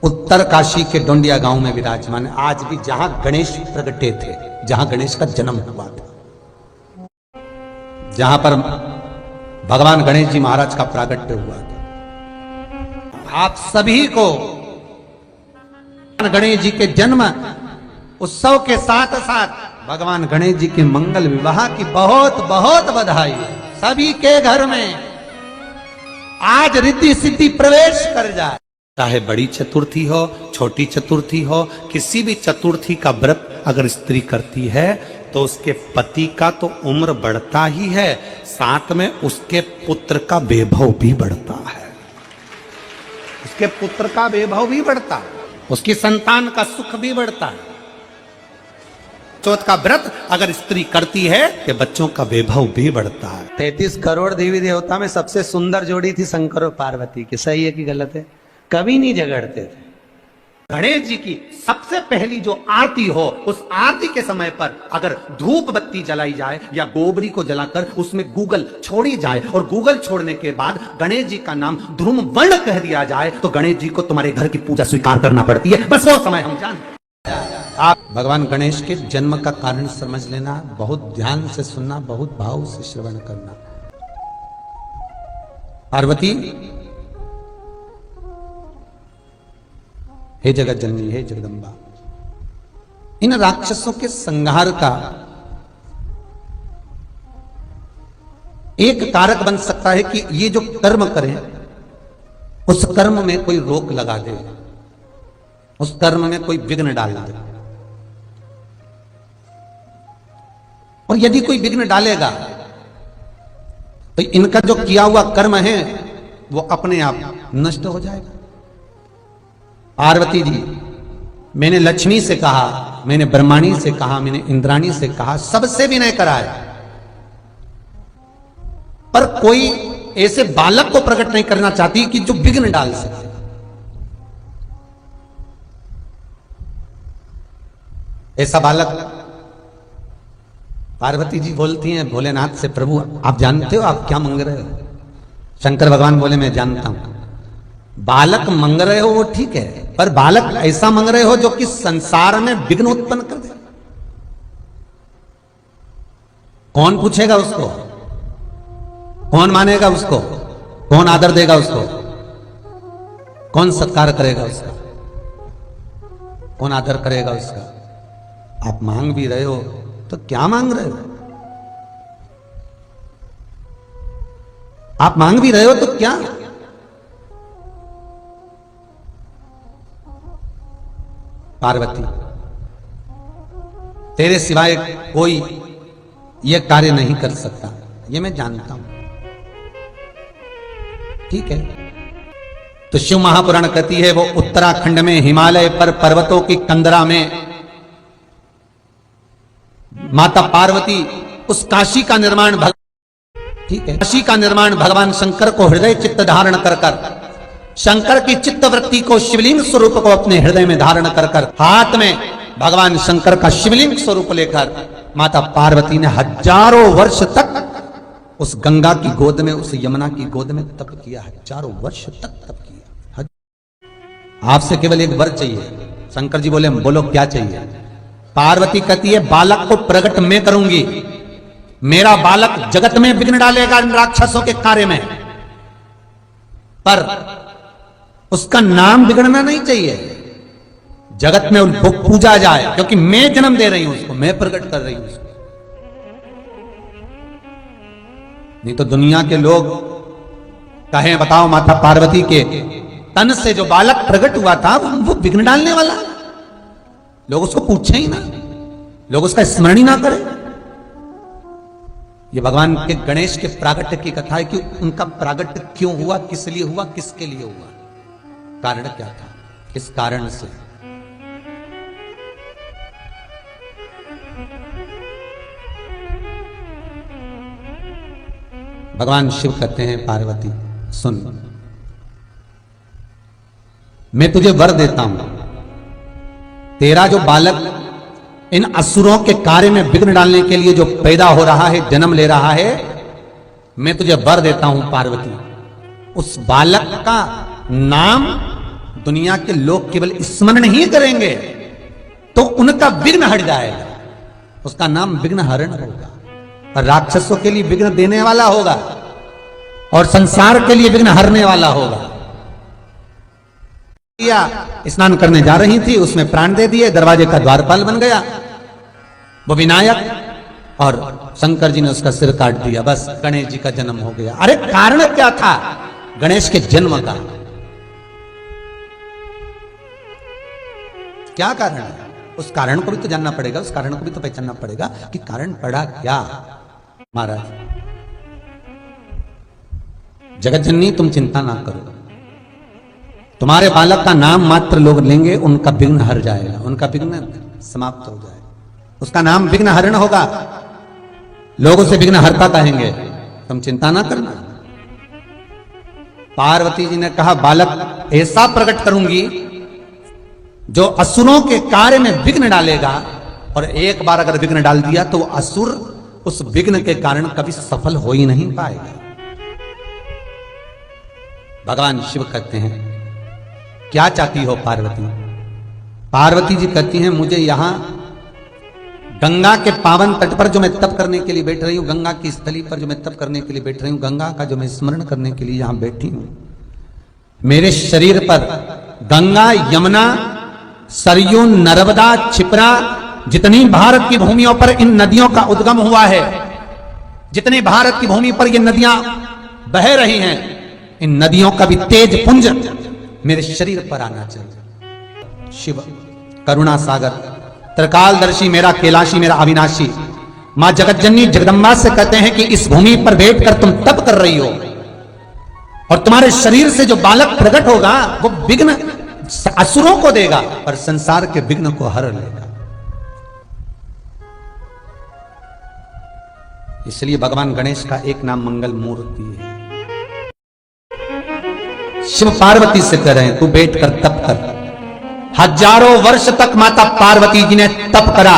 उत्तर काशी के डोंडिया गांव में विराजमान है। आज भी जहां गणेश प्रगटे थे, जहां गणेश का जन्म हुआ था, जहां पर भगवान गणेश जी महाराज का प्रागट्य हुआ था। आप सभी को गणेश जी के जन्म उत्सव के साथ साथ भगवान गणेश जी के मंगल विवाह की बहुत बहुत बधाई। सभी के घर में आज रिद्धि सिद्धि प्रवेश कर जाए। चाहे बड़ी चतुर्थी हो, छोटी चतुर्थी हो, किसी भी चतुर्थी का व्रत अगर स्त्री करती है तो उसके पति का तो उम्र बढ़ता ही है, साथ में उसके पुत्र का वैभव भी बढ़ता है। उसके पुत्र का वैभव भी बढ़ता है, उसकी संतान का सुख भी बढ़ता है। चौथ का व्रत अगर स्त्री करती है तो बच्चों का वैभव भी बढ़ता है। 33 करोड़ देवी देवता में सबसे सुंदर जोड़ी थी शंकर और पार्वती की। सही है कि गलत है? कभी नहीं झगड़ते थे। गणेश जी की सबसे पहली जो आरती हो, उस आरती के समय पर अगर धूप बत्ती जलाई जाए या गोबरी को जलाकर उसमें गूगल छोड़ी जाए और गूगल छोड़ने के बाद गणेश जी का नाम ध्रुम वर्ण कह दिया जाए तो गणेश जी को तुम्हारे घर की पूजा स्वीकार करना पड़ती है। बस वो समय हम जानते। आप भगवान गणेश के जन्म का कारण समझ लेना, बहुत ध्यान से सुनना, बहुत भाव से श्रवण करना। पार्वती, हे जगत जननी, हे जगदम्बा, इन राक्षसों के संहार का एक कारक बन सकता है कि ये जो कर्म करें उस कर्म में कोई रोक लगा दे, उस कर्म में कोई विघ्न डाल दे। और यदि कोई विघ्न डालेगा तो इनका जो किया हुआ कर्म है वो अपने आप नष्ट हो जाएगा। पार्वती जी, मैंने लक्ष्मी से कहा, मैंने ब्रह्माणी से कहा, मैंने इंद्राणी से कहा, सबसे विनय कराया, पर कोई ऐसे बालक को प्रकट नहीं करना चाहती कि जो विघ्न डाल सके। ऐसा बालक पार्वती जी बोलती हैं भोलेनाथ से, प्रभु आप जानते हो आप क्या मांग रहे हो? शंकर भगवान बोले मैं जानता हूं। बालक मांग रहे हो वो ठीक है, पर बालक ऐसा मांग रहे हो जो कि संसार में विघ्न उत्पन्न कर दे। कौन पूछेगा उसको? कौन मानेगा उसको? कौन आदर देगा उसको? कौन सत्कार करेगा उसका? कौन आदर करेगा उसका? आप मांग भी रहे हो तो क्या मांग रहे हो? आप मांग भी रहे हो तो क्या? पार्वती, तेरे सिवाय कोई यह कार्य नहीं कर सकता, यह मैं जानता हूं, ठीक है? तो शिव महापुराण कहती है वो उत्तराखंड में हिमालय पर पर्वतों की कंदरा में माता पार्वती उस काशी का निर्माण, ठीक है, काशी का निर्माण भगवान शंकर को हृदय चित्त धारण कर कर, शंकर की चित्त वृत्ति को शिवलिंग स्वरूप को अपने हृदय में धारण कर कर, हाथ में भगवान शंकर का शिवलिंग स्वरूप लेकर माता पार्वती ने हजारों वर्ष तक उस गंगा की गोद में, उस यमुना की गोद में तप किया। हजारों वर्ष तक तप किया। आपसे केवल एक वर चाहिए। शंकर जी बोले बोलो क्या चाहिए? पार्वती कहती है बालक को प्रकट मैं करूंगी, मेरा बालक जगत में विघ्न डालेगा इन राक्षसों के कार्य में, पर उसका नाम बिगड़ना नहीं चाहिए, जगत में उनको पूजा जाए, क्योंकि मैं जन्म दे रही हूं उसको, मैं प्रकट कर रही हूं उसको। नहीं तो दुनिया के लोग कहें बताओ माता पार्वती के तन से जो बालक प्रकट हुआ था वो विघ्न डालने वाला, लोग उसको पूछे ही ना, लोग उसका स्मरण ही ना करें। ये भगवान के गणेश के प्रागट्य की कथा है कि उनका प्रागट्य क्यों हुआ, किस लिए हुआ, किसके लिए हुआ, कारण क्या था, किस कारण से। भगवान शिव कहते हैं पार्वती सुन, मैं तुझे वर देता हूं, तेरा जो बालक इन असुरों के कार्य में विघ्न डालने के लिए जो पैदा हो रहा है, जन्म ले रहा है, मैं तुझे वर देता हूं पार्वती, उस बालक का नाम दुनिया के लोग केवल स्मरण ही करेंगे तो उनका विघ्न हट जाएगा, उसका नाम विघ्न हरण होगा। और राक्षसों के लिए विघ्न देने वाला होगा और संसार के लिए विघ्न हरने वाला होगा। स्नान करने जा रही थी, उसमें प्राण दे दिए, दरवाजे का द्वारपाल बन गया वो विनायक, और शंकर जी ने उसका सिर काट दिया। बस गणेश जी का जन्म हो गया। अरे कारण क्या था गणेश के जन्म का? क्या कारण है? उस कारण को भी तो जानना पड़ेगा, उस कारण को भी तो पहचानना पड़ेगा कि कारण पड़ा क्या। महाराज, जगतजननी तुम चिंता ना करो, तुम्हारे बालक का नाम मात्र लोग लेंगे, उनका विघ्न हर जाएगा, उनका विघ्न समाप्त हो जाएगा, उसका नाम विघ्न हरण होगा, लोग उसे विघ्न हरता कहेंगे, तुम चिंता ना करना। पार्वती जी ने कहा बालक ऐसा प्रकट करूंगी जो असुरों के कार्य में विघ्न डालेगा, और एक बार अगर विघ्न डाल दिया तो असुर उस विघ्न के कारण कभी सफल हो ही नहीं पाएगा। भगवान शिव कहते हैं क्या चाहती हो पार्वती? पार्वती जी कहती हैं मुझे यहां गंगा के पावन तट पर जो मैं तप करने के लिए बैठ रही हूं, गंगा की स्थली पर जो मैं तप करने के लिए बैठ रही हूं, गंगा का जो मैं स्मरण करने के लिए यहां बैठी हूं, मेरे शरीर पर गंगा, यमुना, सरयू, नर्मदा, क्षिप्रा, जितनी भारत की भूमियों पर इन नदियों का उद्गम हुआ है, जितनी भारत की भूमि पर ये नदियां बह रही हैं, इन नदियों का भी तेज पुंज मेरे शरीर पर आना चाहिए। शिव करुणा सागर, त्रिकालदर्शी, मेरा कैलाशी, मेरा अविनाशी, मां जगतजननी जगदम्बा से कहते हैं कि इस भूमि पर बैठकर तुम तप कर रही हो और तुम्हारे शरीर से जो बालक प्रकट होगा वो विघ्न असुरों को देगा और संसार के विघ्न को हर लेगा। इसलिए भगवान गणेश का एक नाम मंगल मूर्ति है। शिव पार्वती से कह रहे हैं तू बैठकर तप कर। हजारों वर्ष तक माता पार्वती जी ने तप करा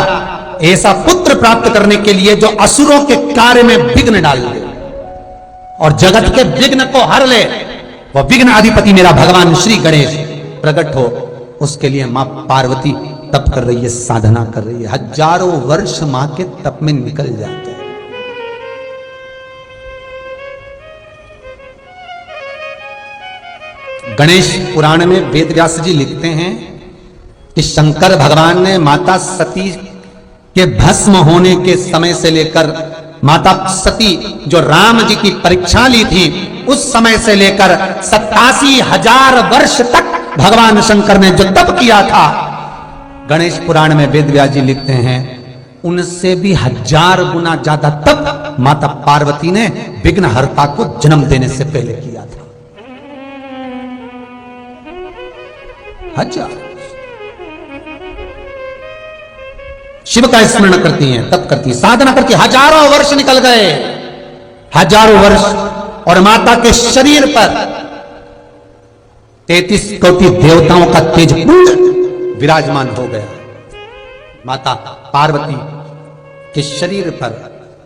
ऐसा पुत्र प्राप्त करने के लिए जो असुरों के कार्य में विघ्न डाल दे और जगत के विघ्न को हर ले। वह विघ्न अधिपति मेरा भगवान श्री गणेश प्रकट हो, उसके लिए मां पार्वती तप कर रही है, साधना कर रही है। हजारों वर्ष मां के तप में निकल जाते हैं। गणेश पुराण में वेद व्यास जी लिखते हैं कि शंकर भगवान ने माता सती के भस्म होने के समय से लेकर माता सती जो राम जी की परीक्षा ली थी उस समय से लेकर 87,000 वर्ष तक भगवान शंकर ने जो तप किया था, गणेश पुराण में वेद व्यास जी लिखते हैं उनसे भी 1000 गुना ज्यादा तप माता पार्वती ने विघ्नहर्ता को जन्म देने से पहले किया था। 1000 शिव का स्मरण करती हैं, तप करती हैं, साधना करती हैं। हजारों वर्ष निकल गए, हजारों वर्ष, और माता के शरीर पर 33 कोटि देवताओं का तेज पुंज विराजमान हो गया। माता पार्वती के शरीर पर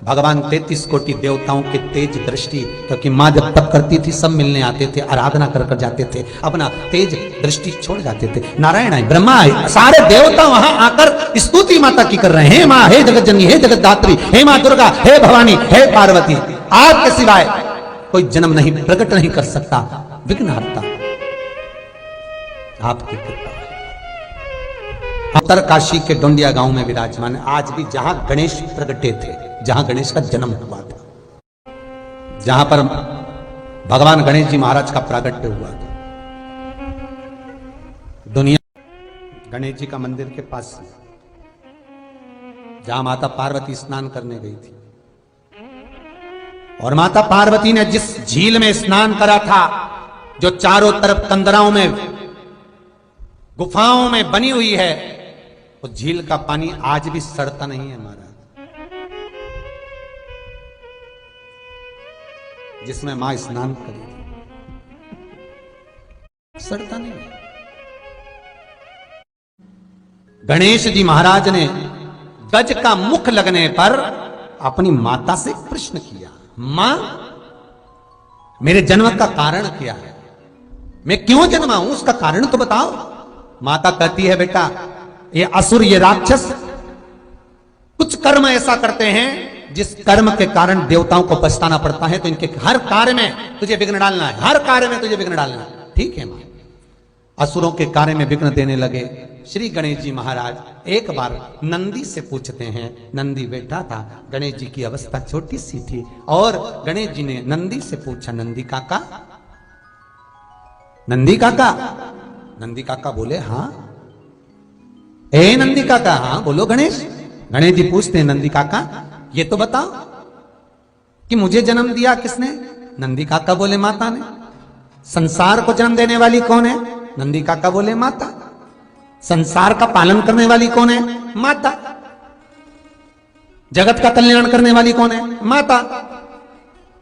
भगवान 33 कोटि देवताओं के तेज दृष्टि, क्योंकि मां जब तप करती थी सब मिलने आते थे, आराधना कर जाते थे, अपना तेज दृष्टि छोड़ जाते थे। नारायण आए, ब्रह्मा आए, सारे देवता वहां आकर स्तुति माता की कर रहे हैं। हे मां, हे जगत जननी, हे जगत दात्री, हे मां दुर्गा, हे भवानी, हे पार्वती, आपके सिवाय कोई जन्म नहीं, प्रकट नहीं कर सकता, विघ्नहर्ता आपकी कृपा। उत्तरकाशी के डोंडिया गांव में विराजमान है आज भी, जहां गणेश प्रगटे थे, जहां गणेश का जन्म हुआ था, जहां पर भगवान गणेश जी महाराज का प्रागट्य हुआ था। दुनिया गणेश जी का मंदिर के पास जहां माता पार्वती स्नान करने गई थी, और माता पार्वती ने जिस झील में स्नान करा था जो चारों तरफ कंदराओं में गुफाओं में बनी हुई है, उस झील का पानी आज भी सड़ता नहीं है महाराज, जिसमें मां स्नान करी थी, सड़ता नहीं। गणेश जी महाराज ने गज का मुख लगने पर अपनी माता से प्रश्न किया, मां मेरे जन्म का कारण क्या है? मैं क्यों जन्मा हूं उसका कारण तो बताओ। माता कहती है बेटा ये असुर ये राक्षस कुछ कर्म ऐसा करते हैं जिस कर्म के कारण देवताओं को पछताना पड़ता है, तो इनके हर कार्य में तुझे विघ्न डालना है, हर कार्य में तुझे विघ्न डालना है। ठीक है मां। असुरों के कार्य में विघ्न देने लगे। श्री गणेश जी महाराज एक बार नंदी से पूछते हैं, नंदी बैठा था, गणेश जी की अवस्था छोटी सी थी और गणेश जी ने नंदी से पूछा, नंदी काका, नंदी काका। नंदी काका बोले हाँ। ए नंदी काका, हाँ बोलो गणेश। गणेश जी पूछते हैं, नंदी काका ये तो बताओ कि मुझे जन्म दिया किसने? नंदी काका बोले माता ने। संसार को जन्म देने वाली कौन है? नंदी काका बोले माता। संसार का पालन करने वाली कौन है? माता। जगत का कल्याण करने वाली कौन है? माता।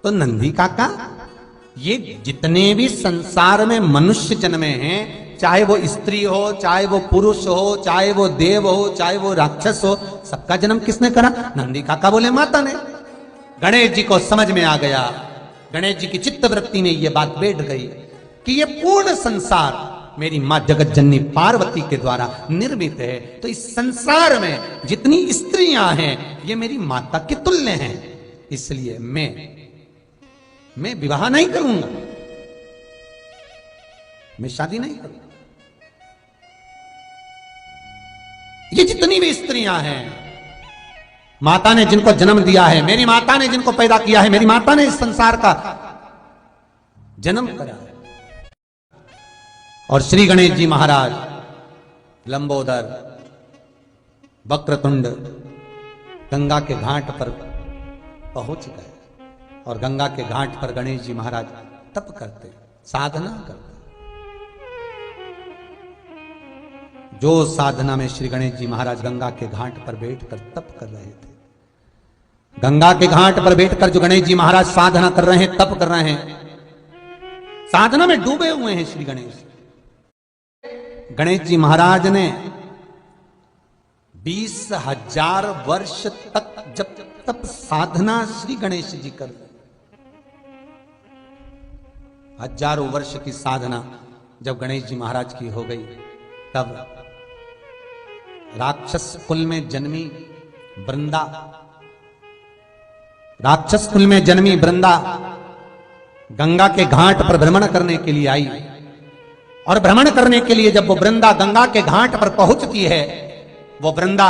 तो नंदी काका ये जितने भी संसार में मनुष्य जन्मे हैं, चाहे वो स्त्री हो, चाहे वो पुरुष हो, चाहे वो देव हो, चाहे वो राक्षस हो, सबका जन्म किसने करा? नंदी काका बोले माता ने। गणेश जी को समझ में आ गया, गणेश जी की चित्तवृत्ति में ये बात बैठ गई कि ये पूर्ण संसार मेरी मां जगत जननी पार्वती के द्वारा निर्मित है, तो इस संसार में जितनी स्त्रियां हैं ये मेरी माता के तुल्य हैं, इसलिए मैं विवाह नहीं करूंगा, मैं शादी नहीं करूंगा। ये जितनी भी स्त्रियां हैं, माता ने जिनको जन्म दिया है, मेरी माता ने जिनको पैदा किया है, मेरी माता ने इस संसार का जन्म करा है। और श्री गणेश जी महाराज लंबोदर वक्रतुंड गंगा के घाट पर पहुंच गए और गंगा के घाट पर गणेश जी महाराज तप करते, साधना करते। जो साधना में श्री गणेश जी महाराज गंगा के घाट पर बैठकर तप कर रहे थे, गंगा के घाट पर बैठकर जो गणेश जी महाराज साधना कर रहे हैं, तप कर रहे हैं, साधना में डूबे हुए हैं श्री गणेश। गणेश जी महाराज ने 20,000 वर्ष तक जब तप साधना श्री गणेश जी कर, हजारों वर्ष की साधना जब गणेश जी महाराज की हो गई, तब राक्षस कुल में जन्मी वृंदा, राक्षस कुल में जन्मी वृंदा गंगा के घाट पर भ्रमण करने के लिए आई। और भ्रमण करने के लिए जब वो वृंदा गंगा के घाट पर पहुंचती है, वो वृंदा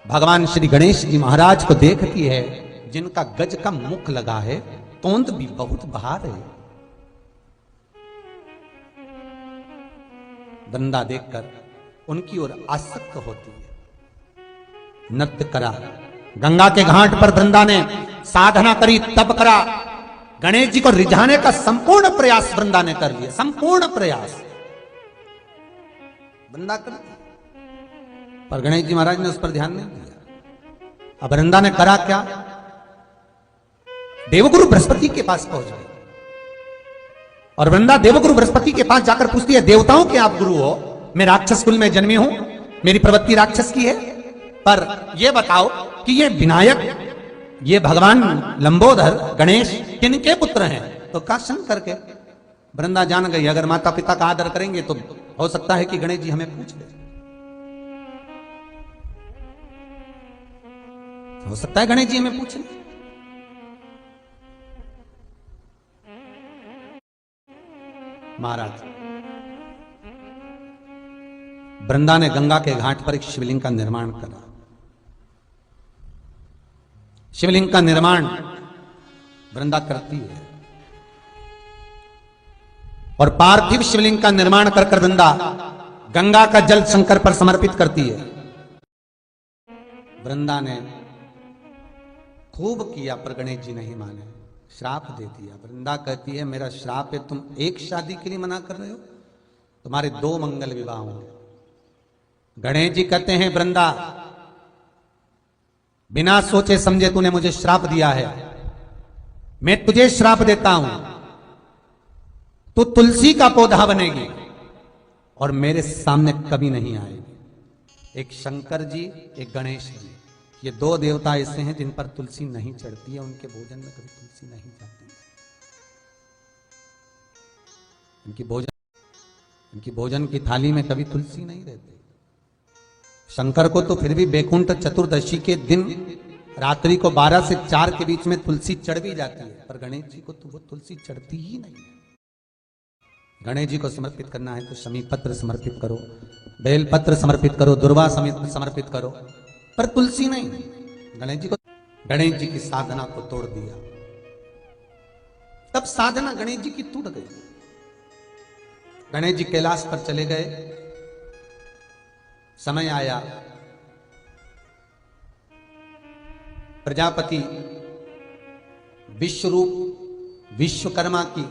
भगवान श्री गणेश जी महाराज को देखती है, जिनका गज का मुख लगा है, तोंद भी बहुत बाहर है। वृंदा देखकर उनकी ओर आसक्त होती है। नृत्य करा, गंगा के घाट पर वृंदा ने साधना करी, तप करा, गणेश जी को रिझाने का संपूर्ण प्रयास वृंदा ने कर लिया, संपूर्ण प्रयास वृंदा कर दिया, पर गणेश जी महाराज ने उस पर ध्यान नहीं दिया। अब वृंदा ने करा क्या? देवगुरु बृहस्पति के पास पहुंच गए और वृंदा देवगुरु बृहस्पति के पास जाकर पूछती है, देवताओं के आप गुरु हो, मैं राक्षस कुल में जन्मी हूं, मेरी प्रवृत्ति राक्षस की है, पर यह बताओ कि ये विनायक, ये भगवान लंबोदर गणेश किनके पुत्र हैं? तो कहा शंकर के। वृंदा जान गई, अगर माता पिता का आदर करेंगे तो हो सकता है कि गणेश जी हमें पूछ ले, हो सकता है गणेश जी हमें पूछ ले। महाराज वृंदा ने गंगा के घाट पर एक शिवलिंग का निर्माण करा। शिवलिंग का निर्माण वृंदा करती है और पार्थिव शिवलिंग का निर्माण कर वृंदा गंगा का जल शंकर पर समर्पित करती है। वृंदा ने खूब किया पर गणेश जी नहीं माने, श्राप दे दिया। वृंदा कहती है, मेरा श्राप है, तुम एक शादी के लिए मना कर रहे हो, तुम्हारे 2 मंगल विवाह होंगे। गणेश जी कहते हैं, वृंदा बिना सोचे समझे तूने मुझे श्राप दिया है, मैं तुझे श्राप देता हूं, तू तुलसी का पौधा बनेगी और मेरे सामने कभी नहीं आएगी। एक शंकर जी, एक गणेश जी, ये 2 देवता ऐसे हैं जिन पर तुलसी नहीं चढ़ती है, उनके भोजन में कभी तुलसी नहीं जाती है। इनकी भोजन की थाली में कभी तुलसी नहीं रहती। शंकर को तो फिर भी बैकुंठ चतुर्दशी के दिन रात्रि को 12 से 4 के बीच में तुलसी चढ़ भी जाती है, पर गणेश जी को तो वो तुलसी चढ़ती ही नहीं है। गणेश जी को समर्पित करना है तो शमी पत्र समर्पित करो, बेल पत्र समर्पित करो, दुर्वा समर्पित करो, पर तुलसी नहीं। गणेश जी की साधना को तोड़ दिया, तब साधना गणेश जी की टूट गई। गणेश जी कैलाश पर चले गए। समय आया, प्रजापति विश्वरूप विश्वकर्मा की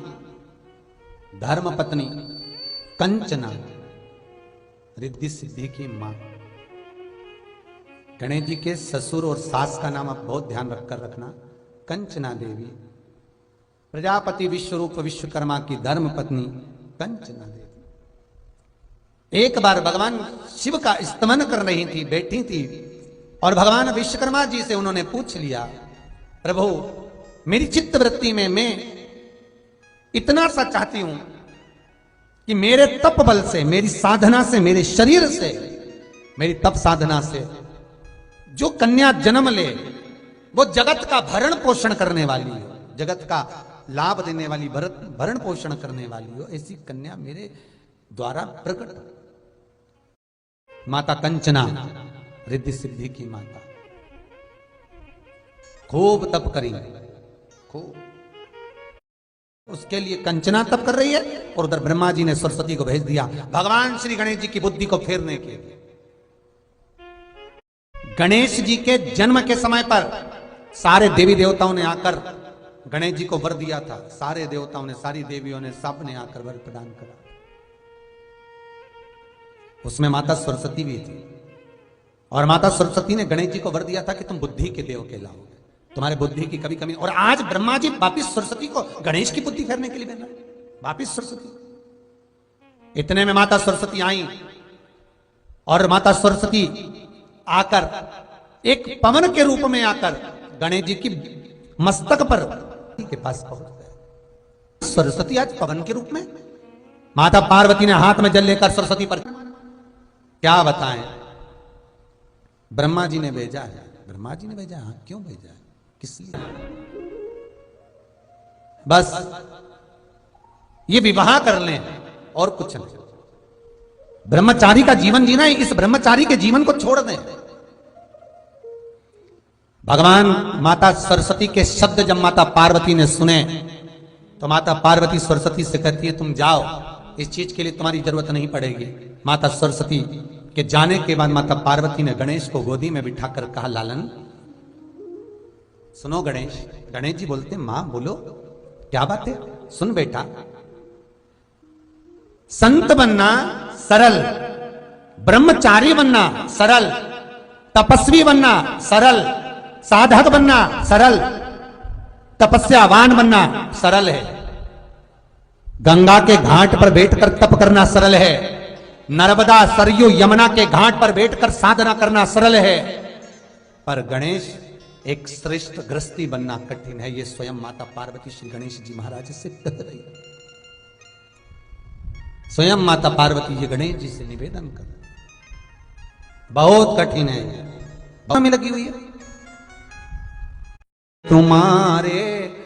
धर्म पत्नी कंचना, रिद्धि सिद्धि की मां। गणेश जी के ससुर और सास का नाम आप बहुत ध्यान रखकर रखना, कंचना देवी। प्रजापति विश्वरूप विश्वकर्मा की धर्म पत्नी कंचना देवी। एक बार भगवान शिव का स्तमन कर रही थी, बैठी थी, और भगवान विश्वकर्मा जी से उन्होंने पूछ लिया, प्रभु मेरी चित्त वृत्ति में मैं इतना सा चाहती हूं कि मेरे तप बल से, मेरी साधना से, मेरे शरीर से, मेरी तप साधना से जो कन्या जन्म ले वो जगत का भरण पोषण करने वाली हो, जगत का लाभ देने वाली, भरण पोषण करने वाली हो, ऐसी कन्या मेरे द्वारा प्रकट। माता कंचना रिद्धि सिद्धि की माता खूब तप करी, खूब। उसके लिए कंचना तप कर रही है और उधर ब्रह्मा जी ने सरस्वती को भेज दिया भगवान श्री गणेश जी की बुद्धि को फेरने के लिए। गणेश जी के जन्म के समय पर सारे देवी देवताओं ने आकर गणेश जी को वर दिया था। सारे देवताओं ने, सारी देवियों ने, सब ने आकर वर प्रदान करा। उसमें माता सरस्वती भी थी, और माता सरस्वती ने गणेश जी को वर दिया था कि तुम बुद्धि के देव कहलाओगे, तुम्हारे बुद्धि की कभी कमी। और आज ब्रह्मा जी वापिस सरस्वती को गणेश की बुद्धि फेरने के लिए भेजा, वापिस सरस्वती। इतने में माता सरस्वती आई, और माता सरस्वती आकर एक पवन के रूप में आकर गणेश जी की मस्तक पर के पास पहुंच गए। सरस्वती आज पवन के रूप में। माता पार्वती ने हाथ में जल लेकर सरस्वती पर, क्या बताएं, ब्रह्मा जी ने भेजा है। ब्रह्मा जी ने भेजा है, क्यों भेजा है, किस लिए? बस ये विवाह कर लें और कुछ नहीं। ब्रह्मचारी का जीवन जीना है, इस ब्रह्मचारी के जीवन को छोड़ दें। भगवान माता सरस्वती के शब्द जब माता पार्वती ने सुने तो माता पार्वती सरस्वती से कहती है, तुम जाओ, इस चीज के लिए तुम्हारी जरूरत नहीं पड़ेगी। माता सरस्वती के जाने के बाद माता पार्वती ने गणेश को गोदी में बिठाकर कहा, लालन सुनो गणेश। गणेश जी बोलते, मां बोलो, क्या बात है, सुन बेटा। संत बनना सरल, ब्रह्मचारी बनना सरल, तपस्वी बनना सरल, साधक बनना सरल, तपस्यावान बनना सरल है। गंगा के घाट पर बैठकर तप करना सरल है, नर्मदा सरयू यमुना के घाट पर बैठकर साधना करना सरल है, पर गणेश एक श्रेष्ठ गृहस्थी बनना कठिन है। ये स्वयं माता पार्वती श्री गणेश जी महाराज से कह रही है। स्वयं माता पार्वती ये गणेश जी से निवेदन कर, बहुत कठिन है, बहुत में लगी हुई है। तुम्हारे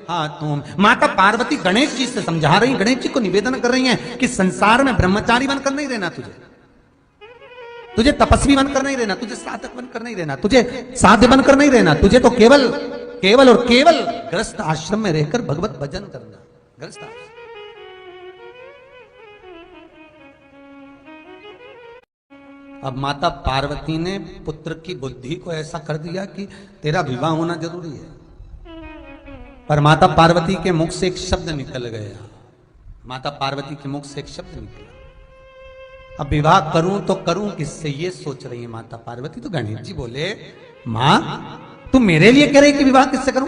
हाथों, माता पार्वती गणेश जी से समझा रही, गणेश जी को निवेदन कर रही हैं कि संसार में ब्रह्मचारी बनकर नहीं रहना, तुझे तपस्वी बनकर नहीं रहना, तुझे साधक बनकर नहीं रहना, तुझे साध्य बनकर नहीं रहना, तुझे तो केवल केवल और केवल गृहस्थ आश्रम में रहकर भगवत भजन करना, गृहस्थ आश्रम। अब माता पार्वती ने पुत्र की बुद्धि को ऐसा कर दिया कि तेरा विवाह होना जरूरी है, पर माता पार्वती के मुख से एक शब्द निकल गया। माता पार्वती के मुख से एक शब्द निकला, अब विवाह करूं तो करूं किससे, ये सोच रही है माता पार्वती। तो गणेश जी बोले, मां तू मेरे लिए कह रही कि विवाह किससे करूं?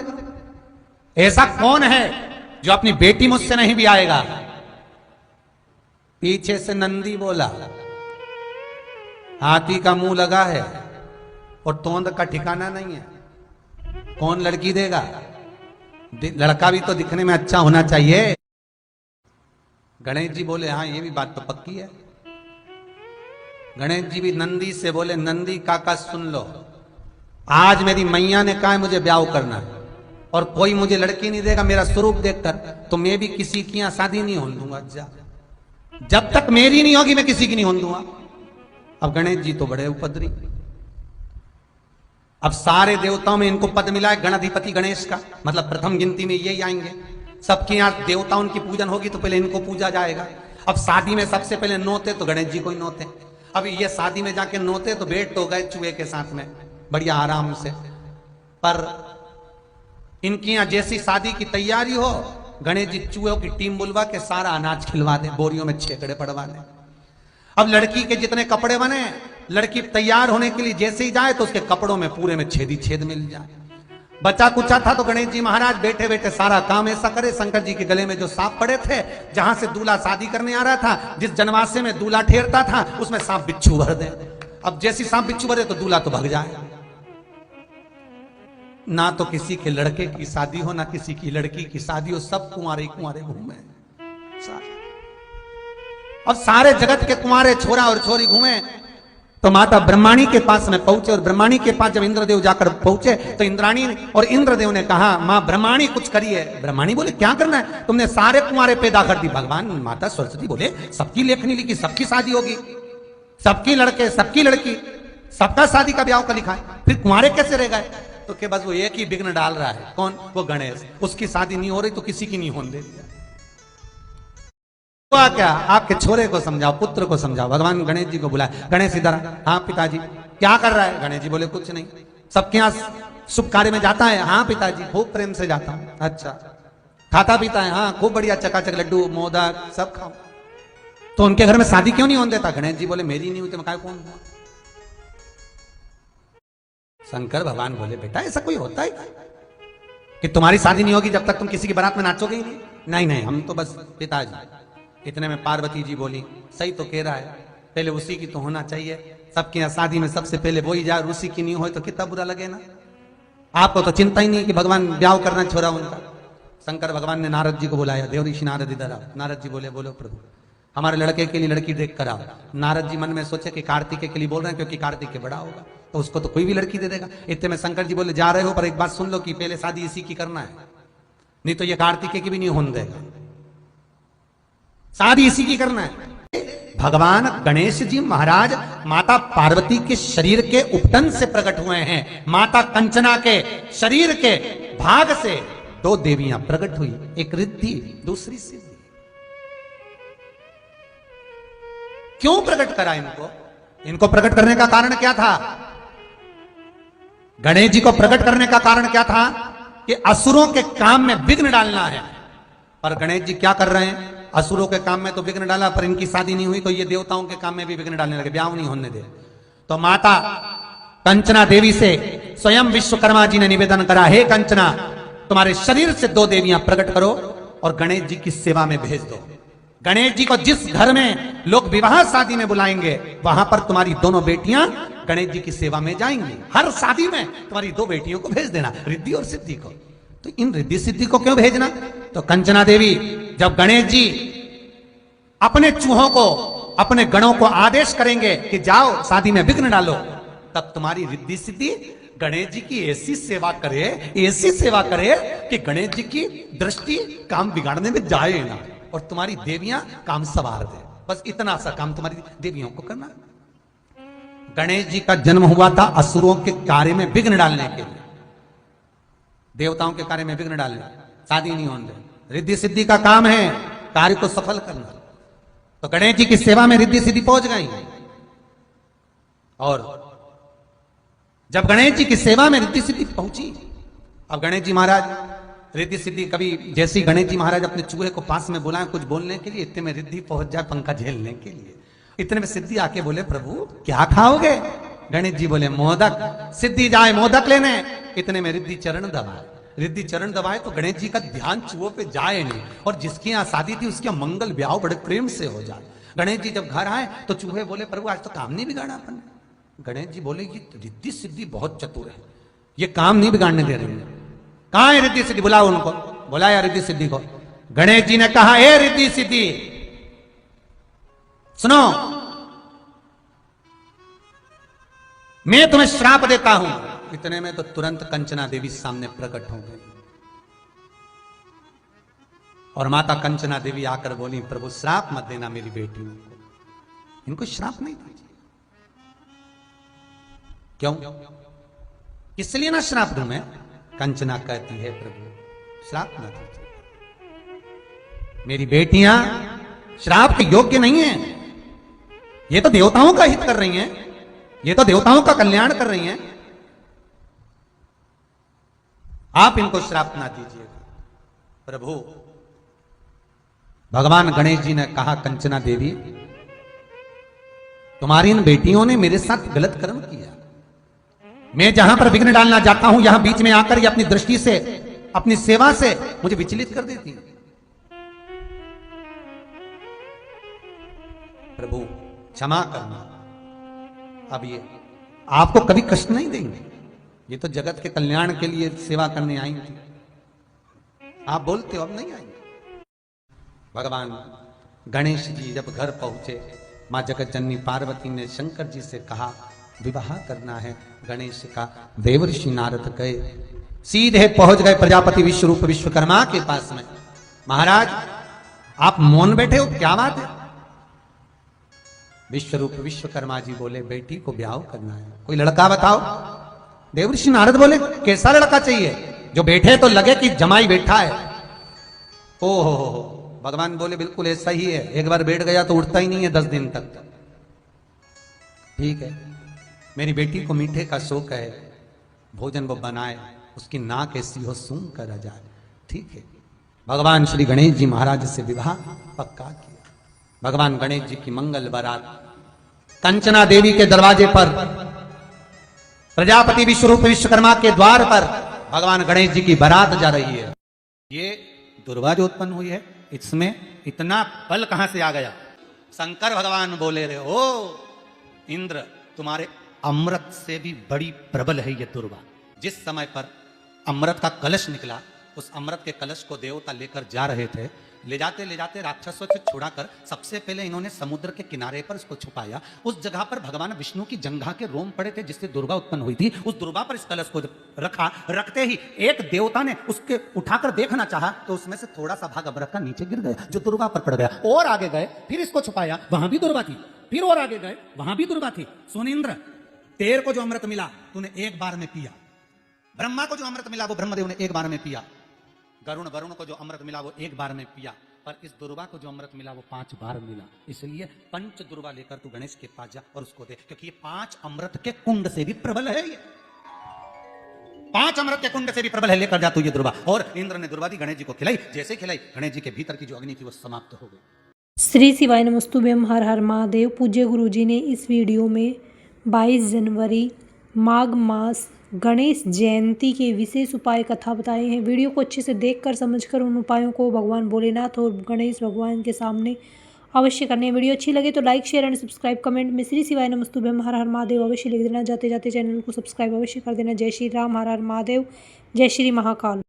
ऐसा कौन है जो अपनी बेटी मुझसे नहीं भी आएगा? पीछे से नंदी बोला, हाथी का मुंह लगा है और तोंद का ठिकाना नहीं है, कौन लड़की देगा? लड़का भी तो दिखने में अच्छा होना चाहिए। गणेश जी बोले हाँ ये भी बात तो पक्की है। गणेश जी भी नंदी से बोले नंदी काका सुन लो, आज मेरी मैया ने कहा है मुझे ब्याह करना है और कोई मुझे लड़की नहीं देगा मेरा स्वरूप देखकर, तो मैं भी किसी की यहां शादी नहीं होने दूंगा। जब तक मेरी नहीं होगी मैं किसी की नहीं होने दूंगा। अब गणेश जी तो बड़े उपद्री, अब सारे देवताओं में इनको पद मिला है गणाधिपति गणेश का, मतलब प्रथम गिनती में ये आएंगे। सबके यहाँ देवताओं की पूजन होगी तो पहले इनको पूजा जाएगा। अब शादी में सबसे पहले नोते तो गणेश जी को ही नोते। अब ये शादी में जाके नोते तो बैठ तो गए चूहे के साथ में बढ़िया आराम से, पर इनकी यहां जैसी शादी की तैयारी हो गणेश जी चूहों की टीम बुलवा के सारा अनाज खिलवा दे, बोरियों में छेकड़े पड़वा दे। अब लड़की के जितने कपड़े बने, लड़की तैयार होने के लिए जैसे ही जाए तो उसके कपड़ों में पूरे में छेदी छेद मिल जाए। बचा कुचा था तो गणेश जी महाराज बैठे बैठे सारा काम ऐसा करे, शंकर जी के गले में जो सांप पड़े थे, जहां से दूल्हा शादी करने आ रहा था, जिस जनवासे में दूल्हा ठहरता था उसमें सांप बिच्छू भर दे। अब जैसी सांप बिच्छू भरे तो दूल्हा तो भाग जाए। ना तो किसी के लड़के की शादी हो ना किसी की लड़की की शादी हो, सब कुंवारे कुंवारे घूमे। अब सारे जगत के कुंवारे छोरा और छोरी घूमे तो माता ब्रह्माणी के पास में पहुंचे, और ब्रह्माणी के पास जब इंद्रदेव जाकर पहुंचे तो इंद्राणी और इंद्रदेव ने कहा मां ब्रह्माणी कुछ करिए। ब्रह्माणी बोले क्या करना है, तुमने सारे कुंवारे पैदा कर दी। भगवान माता सरस्वती बोले सबकी लेखनी लिखी, सबकी शादी होगी, सबकी लड़के सबकी लड़की, सबका शादी का ब्याह का लिखा है, फिर कुंवारे कैसे रह गए। तो के बस वो एक ही विघ्न डाल रहा है, कौन, वो गणेश। उसकी शादी नहीं हो रही तो किसी की नहीं होने दे दिया। क्या आपके छोरे को समझाओ, पुत्र को समझाओ। भगवान गणेश जी को बुलाया, गणेश इधर। हाँ पिताजी। क्या कर रहा है। गणेश जी बोले कुछ नहीं, सबके यहाँ शुभ कार्य में जाता है। हाँ पिताजी खूब प्रेम से जाता हूं। अच्छा खाता पीता है। हाँ खूब बढ़िया चकाचक लड्डू मोदक सब खाओ। तो उनके घर में शादी क्यों नहीं होने देता। गणेश जी बोले मेरी नहीं हुई तो मैं काय कौन हुआ। शंकर भगवान बोले बेटा ऐसा कोई होता है कि तुम्हारी शादी नहीं होगी जब तक तुम किसी की बारात में नाचोगे ही नहीं। नहीं नहीं हम तो बस पिताजी। इतने में पार्वती जी बोली सही तो कह रहा है, पहले उसी की तो होना चाहिए। सबके यहाँ शादी में सबसे पहले वो ही जाए, उसी की नहीं हो तो कितना बुरा लगे ना। आपको तो चिंता ही नहीं कि भगवान ब्याह करना छोड़ा उनका। शंकर भगवान ने नारद जी को बुलाया, देव ऋषि नारद इधर आओ। नारद जी बोले बोलो प्रभु हमारे लड़के के लिए लड़की देख कर आओ। नारद जी मन में सोचे कि कार्तिकेय के लिए बोल रहे हैं क्योंकि कार्तिकेय बड़ा होगा तो उसको तो कोई भी लड़की दे देगा। इतने में शंकर जी बोले जा रहे हो पर एक बात सुन लो कि पहले शादी इसी की करना है, नहीं तो ये कार्तिकेय की भी नहीं होने देगा, शादी इसी की करना है। भगवान गणेश जी महाराज माता पार्वती के शरीर के उपटन से प्रकट हुए हैं। माता कंचना के शरीर के भाग से दो देवियां प्रकट हुई, एक रिद्धि दूसरी सिद्धि। क्यों प्रकट करा इनको, इनको प्रकट करने का कारण क्या था। गणेश जी को प्रकट करने का कारण क्या था कि असुरों के काम में विघ्न डालना है। पर गणेश जी क्या कर रहे हैं, असुरों के काम में तो विघ्न डाला पर इनकी शादी नहीं हुई तो ये देवताओं के काम में भी विघ्न डालने लगे, ब्याह नहीं होने दे। तो माता कंचना देवी से स्वयं विश्वकर्मा जी ने निवेदन करा, हे कंचना तुम्हारे शरीर से दो देवियां प्रकट करो और गणेश जी की सेवा में भेज दो। गणेश जी को जिस घर में लोग विवाह शादी में बुलाएंगे वहां पर तुम्हारी दोनों बेटियां गणेश जी की सेवा में जाएंगी। हर शादी में तुम्हारी दो बेटियों को भेज देना, रिद्धि और सिद्धि को। तो इन रिद्धि सिद्धि को क्यों भेजना। तो कंचना देवी जब गणेश जी अपने चूहों को अपने गणों को आदेश करेंगे कि जाओ शादी में विघ्न डालो, तब तुम्हारी रिद्धि सिद्धि गणेश जी की ऐसी सेवा करे, ऐसी सेवा करे कि गणेश जी की दृष्टि काम बिगाड़ने में जाए ना और तुम्हारी देवियां काम सवार दे। बस इतना सा काम तुम्हारी देवियों को करना। गणेश जी का जन्म हुआ था असुरों के कार्य में विघ्न डालने के लिए, देवताओं के कार्य में विघ्न डालने, शादी नहीं होने दे। रिद्धि सिद्धि का काम है कार्य को सफल करना। तो गणेश जी की सेवा में रिद्धि सिद्धि पहुंच गई। और जब गणेश जी की सेवा में रिद्धि सिद्धि पहुंची, अब गणेश जी महाराज रिद्धि सिद्धि कभी जैसे गणेश जी महाराज अपने चूहे को पास में बुलाए कुछ बोलने के लिए, इतने में रिद्धि पहुंच जाए पंखा झेलने के लिए। इतने में सिद्धि आके बोले प्रभु क्या खाओगे। गणेश जी बोले मोदक। सिद्धि जाए मोदक लेने, इतने में रिद्धि चरण दबाए। रिद्धि चरण दबाए तो गणेश जी का ध्यान चूहों पे जाए नहीं, और जिसकी यहाँ शादी थी उसके मंगल ब्याह बड़े प्रेम से हो जाए। गणेश जी जब घर आए तो चूहे बोले प्रभु आज तो काम नहीं बिगाड़ा अपन। गणेश जी बोले ये रिद्धि सिद्धि बहुत चतुर है, ये काम नहीं बिगाड़ने दे रही है। कहां है रिद्धि सिद्धि, बुलाओ उनको। बुलाया रिद्धि सिद्धि को। गणेश जी ने कहा हे रिद्धि सिद्धि सुनो, मैं तुम्हें श्राप देता हूं। इतने में तो तुरंत कंचना देवी सामने प्रकट हो गई और माता कंचना देवी आकर बोली, प्रभु श्राप मत देना मेरी बेटियों को, इनको श्राप नहीं दीजिए। क्यों, इसलिए ना श्राप दूं मैं? कंचना कहती है, प्रभु श्राप न दीजिए, मेरी बेटियां श्राप के योग्य नहीं है। ये तो देवताओं का हित कर रही हैं, ये तो देवताओं का कल्याण कर रही हैं, आप इनको श्राप ना दीजिएगा। प्रभु भगवान गणेश जी ने कहा, कंचना देवी तुम्हारी इन बेटियों ने मेरे साथ गलत कर्म किया, मैं जहां पर विघ्न डालना चाहता हूं यहां बीच में आकर ये अपनी दृष्टि से, अपनी सेवा से मुझे विचलित कर देती हैं। प्रभु क्षमा करना, अब ये आपको कभी कष्ट नहीं देंगे, ये तो जगत के कल्याण के लिए सेवा करने आई थी, आप बोलते हो अब नहीं आएंगे। भगवान गणेश जी जब घर पहुंचे, मां जगत जननी पार्वती ने शंकर जी से कहा विवाह करना है गणेश का। देवर्षि नारद गए, सीधे पहुंच गए प्रजापति विश्वरूप विश्वकर्मा के पास में। महाराज आप मौन बैठे हो, क्या बात है? विश्वरूप विश्वकर्मा जी बोले, बेटी को ब्याह करना है, कोई लड़का बताओ। देवर्षि नारद बोले, कैसा लड़का चाहिए जो बैठे तो लगे कि जमाई बैठा है? ओहो, भगवान बोले बिल्कुल ऐसा ही है, एक बार बैठ गया तो उठता ही नहीं है 10 दिन तक। ठीक है, मेरी बेटी को मीठे का शौक है, भोजन वो बनाए, उसकी नाक ऐसी हो सूंघ कर आ जाए। ठीक है, भगवान श्री गणेश जी महाराज से विवाह पक्का किया। भगवान गणेश जी की मंगल बारात कंचना देवी के दरवाजे पर, प्रजापति विश्वरूप विश्वकर्मा के द्वार पर भगवान गणेश जी की बारात जा रही है। ये दुर्वा जो उत्पन्न हुई है, इसमें इतना बल कहां से आ गया? शंकर भगवान बोले रहे, ओ इंद्र, तुम्हारे अमृत से भी बड़ी प्रबल है ये दुर्वा। जिस समय पर अमृत का कलश निकला, उस अमृत के कलश को देवता लेकर जा रहे थे, ले जाते राक्षसों से छुड़ाकर सबसे पहले इन्होंने समुद्र के किनारे पर इसको छुपाया। उस जगह पर भगवान विष्णु की जंघा के रोम पड़े थे जिससे दुर्गा उत्पन्न हुई थी। उस दुर्गा पर इस कलश को रखा, रखते ही एक देवता ने उसके उठाकर देखना चाहा तो उसमें से थोड़ा सा भाग अमृत का नीचे गिर गया जो दुर्गा पर पड़ गया। और आगे गए, फिर इसको छुपाया, वहां भी दुर्गा थी, फिर और आगे गए, वहां भी दुर्गा थी। सुनिंद्र, तेर को जो अमृत मिला तूने एक बार में पिया, ब्रह्मा को जो अमृत मिला वो ब्रह्मदेव ने एक बार में पिया, वरुण को जो अमृत मिला वो एक बार में पिया, पर इस दुर्वा को जो अमृत मिला वो 5 बार मिला। इसलिए पंच दुर्वा लेकर तू गणेश के पास जा और उसको दे, क्योंकि ये 5 अमृत के कुंड से भी प्रबल है। ये 5 अमृत के कुंड से भी प्रबल है, लेकर जा तू ये दुर्वा। और इंद्र ने दुर्वा दी, गणेश जी को खिलाई। जैसे खिलाई, गणेश जी के भीतर की जो अग्नि थी वो समाप्त हो गई। श्री शिवाय नमस्तुभ्यम, हर हर महादेव। पूज्य गुरु जी ने इस वीडियो में 22 जनवरी माघ मास गणेश जयंती के विशेष उपाय कथा बताए हैं। वीडियो को अच्छे से देखकर समझकर उन उपायों को भगवान भोलेनाथ और गणेश भगवान के सामने अवश्य करने। वीडियो अच्छी लगे तो like, share and subscribe. Comment में श्री शिवाय नमस्तुभ्यम, हर हर महादेव अवश्य लिख देना। जाते जाते चैनल को सब्सक्राइब अवश्य कर देना। जय श्री राम, हर हर महादेव, जय श्री महाकाल।